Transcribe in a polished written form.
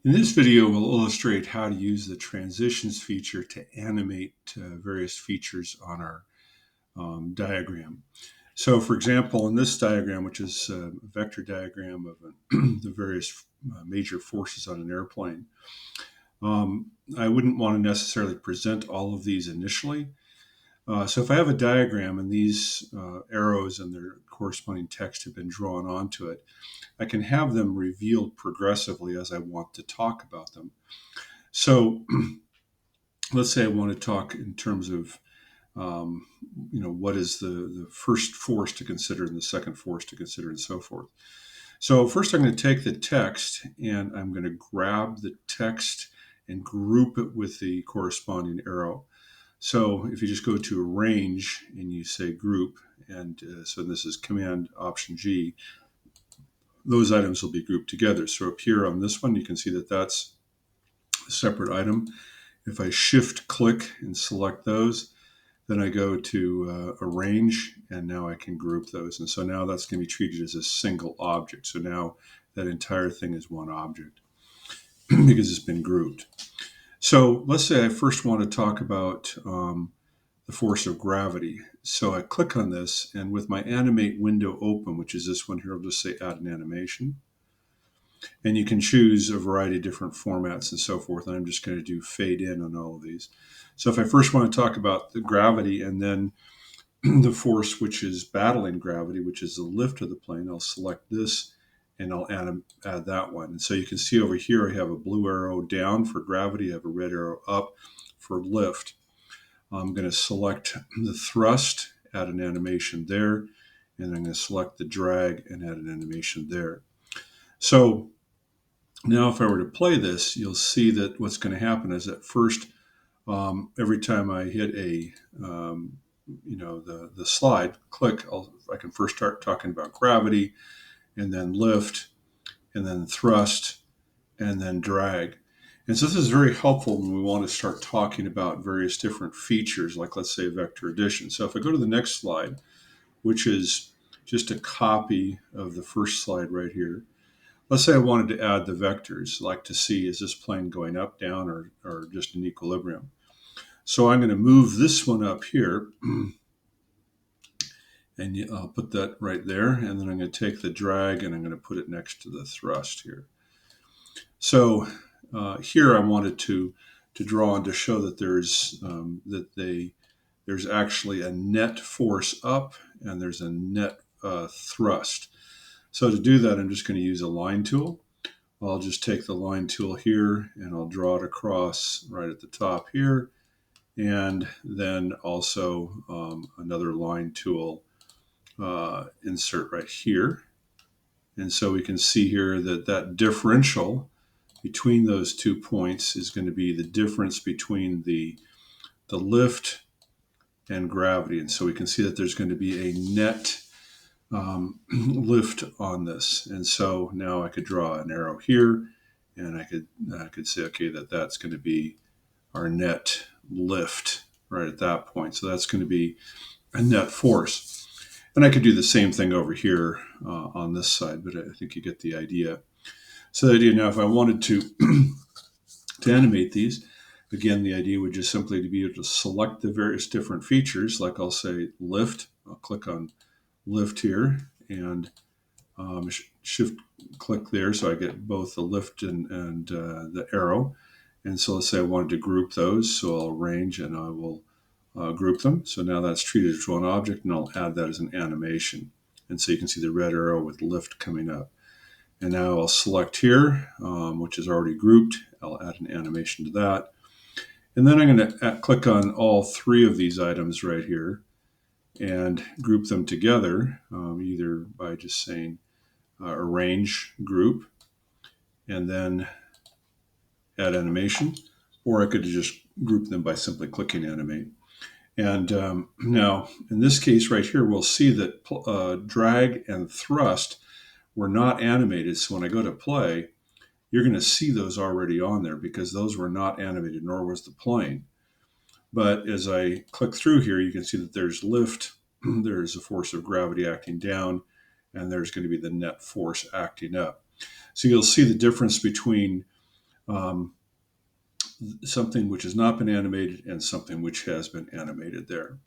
In this video, we'll illustrate how to use the transitions feature to animate various features on our diagram. So for example, in this diagram, which is a vector diagram of the various major forces on an airplane, I wouldn't want to necessarily present all of these initially. So if I have a diagram and these arrows and their corresponding text have been drawn onto it, I can have them revealed progressively as I want to talk about them. So let's say I want to talk in terms of, um, what is the first force to consider and the second force to consider and so forth. So first I'm going to take the text and I'm going to grab the text and group it with the corresponding arrow. So if you just go to arrange and you say group, and so this is Command Option G, those items will be grouped together. So up here on this one, you can see that that's a separate item. If I shift click and select those, then I go to arrange, and now I can group those. And so now that's going to be treated as a single object. So now that entire thing is one object because it's been grouped. So let's say I first want to talk about the force of gravity. So I click on this, and with my animate window open, which is this one here, I'll just say add an animation. And you can choose a variety of different formats and so forth. And I'm just going to do fade in on all of these. So if I first want to talk about the gravity and then the force which is battling gravity, which is the lift of the plane, I'll select this and I'll add that one. And so you can see over here, I have a blue arrow down for gravity. I have a red arrow up for lift. I'm going to select the thrust, add an animation there, and I'm going to select the drag and add an animation there. So now if I were to play this, you'll see that what's going to happen is at first, every time I hit the slide, click, I can first start talking about gravity and then lift and then thrust and then drag. And so this is very helpful when we want to start talking about various different features, like let's say vector addition. So if I go to the next slide, which is just a copy of the first slide right here, let's say I wanted to add the vectors, like to see is this plane going up, down, or just in equilibrium. So I'm going to move this one up here, and I'll put that right there, and then I'm going to take the drag and I'm going to put it next to the thrust here. So here I wanted to draw on to show that there's actually a net force up and there's a net thrust. So to do that, I'm just going to use a line tool. I'll just take the line tool here and I'll draw it across right at the top here. And then also another line tool, insert right here. And so we can see here that that differential between those 2 points is going to be the difference between the lift and gravity. And so we can see that there's going to be a net lift on this. And so now I could draw an arrow here, and I could say, okay, that's going to be our net lift right at that point. So that's going to be a net force. And I could do the same thing over here on this side, but I think you get the idea. So the idea now, if I wanted to animate these, again, the idea would just simply to be able to select the various different features, like I'll say lift. I'll click on lift here and shift click there, so I get both the lift and the arrow. And so let's say I wanted to group those, so I'll arrange and I will group them. So now that's treated as one object, and I'll add that as an animation. And so you can see the red arrow with lift coming up. And now I'll select here, which is already grouped. I'll add an animation to that. And then I'm going to click on all three of these items right here and group them together, either by just saying arrange group and then add animation, or I could just group them by simply clicking animate. And now in this case right here, we'll see that drag and thrust were not animated. So when I go to play, you're going to see those already on there because those were not animated, nor was the plane. But as I click through here, you can see that there's lift, there's a force of gravity acting down, and there's going to be the net force acting up. So you'll see the difference between something which has not been animated and something which has been animated there.